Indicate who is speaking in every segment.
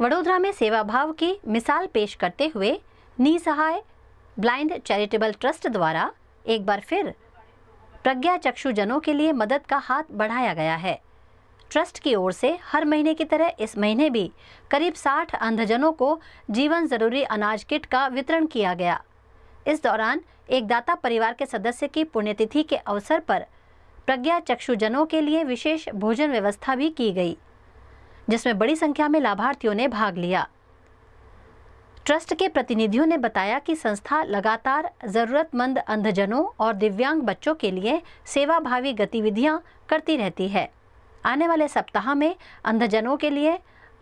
Speaker 1: वडोदरा में सेवा भाव की मिसाल पेश करते हुए निसहाय ब्लाइंड चैरिटेबल ट्रस्ट द्वारा एक बार फिर प्रज्ञा चक्षुजनों के लिए मदद का हाथ बढ़ाया गया है। ट्रस्ट की ओर से हर महीने की तरह इस महीने भी करीब 60 अंधजनों को जीवन जरूरी अनाज किट का वितरण किया गया। इस दौरान एक दाता परिवार के सदस्य की पुण्यतिथि के अवसर पर प्रज्ञा चक्षुजनों के लिए विशेष भोजन व्यवस्था भी की गई, जिसमें बड़ी संख्या में लाभार्थियों ने भाग लिया। ट्रस्ट के प्रतिनिधियों ने बताया कि संस्था लगातार जरूरतमंद अंधजनों और दिव्यांग बच्चों के लिए सेवाभावी गतिविधियां करती रहती है। आने वाले सप्ताह में अंधजनों के लिए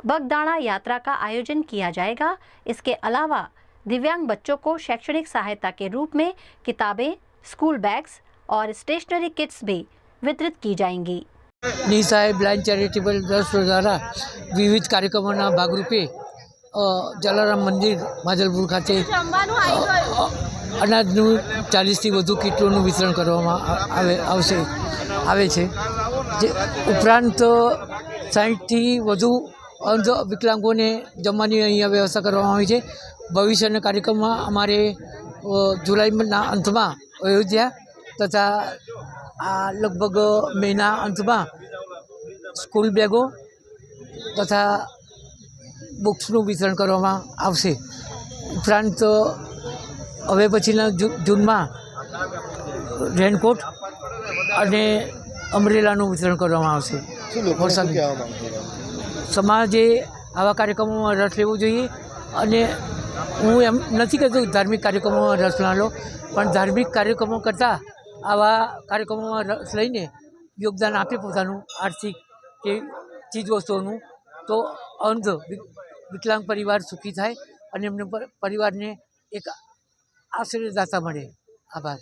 Speaker 1: बगदाणा यात्रा का आयोजन किया जाएगा। इसके अलावा दिव्यांग बच्चों को शैक्षणिक सहायता के रूप में किताबें, स्कूल बैग्स और स्टेशनरी किट्स भी वितरित की जाएंगी।
Speaker 2: निसहाय ब्लाइंड चैरिटेबल ट्रस्ट द्वारा विविध कार्यक्रमों भागरूपे जलाराम मंदिर माजलपुर खाते अनाजનું 40થી વધુ કીટોનું વિતરણ કરવામાં આવે છે। જે ઉપરાંત 60થી વધુ અંધ વિકલાંગોને જમવાની અહીંયા વ્યવસ્થા કરવામાં આવી છે। ભવિષ્યના કાર્યક્રમમાં અમારે જુલાઈના અંતમાં અયોધ્યા તથા લગભગ મેના અંતમાં સ્કૂલ બેગો તથા બુક્સનું વિતરણ કરવામાં આવશે। ઉપરાંત હવે પછીના જૂનમાં રેનકોટ અને અમરેલાનું વિતરણ કરવામાં આવશે। સમાજે આવા કાર્યક્રમોમાં રસ લેવો જોઈએ અને હું એમ નથી કહેતો ધાર્મિક કાર્યક્રમોમાં રસ ના લો, પણ ધાર્મિક કાર્યક્રમો કરતાં આવા કાર્યક્રમોમાં રસ લઈને યોગદાન આપે પોતાનું આર્થિક કે ચીજ વસ્તુઓનું, તો અંધ વિકલાંગ પરિવાર સુખી થાય અને એમને પરિવારને એક આશ્રયદાતા મળે। આભાર।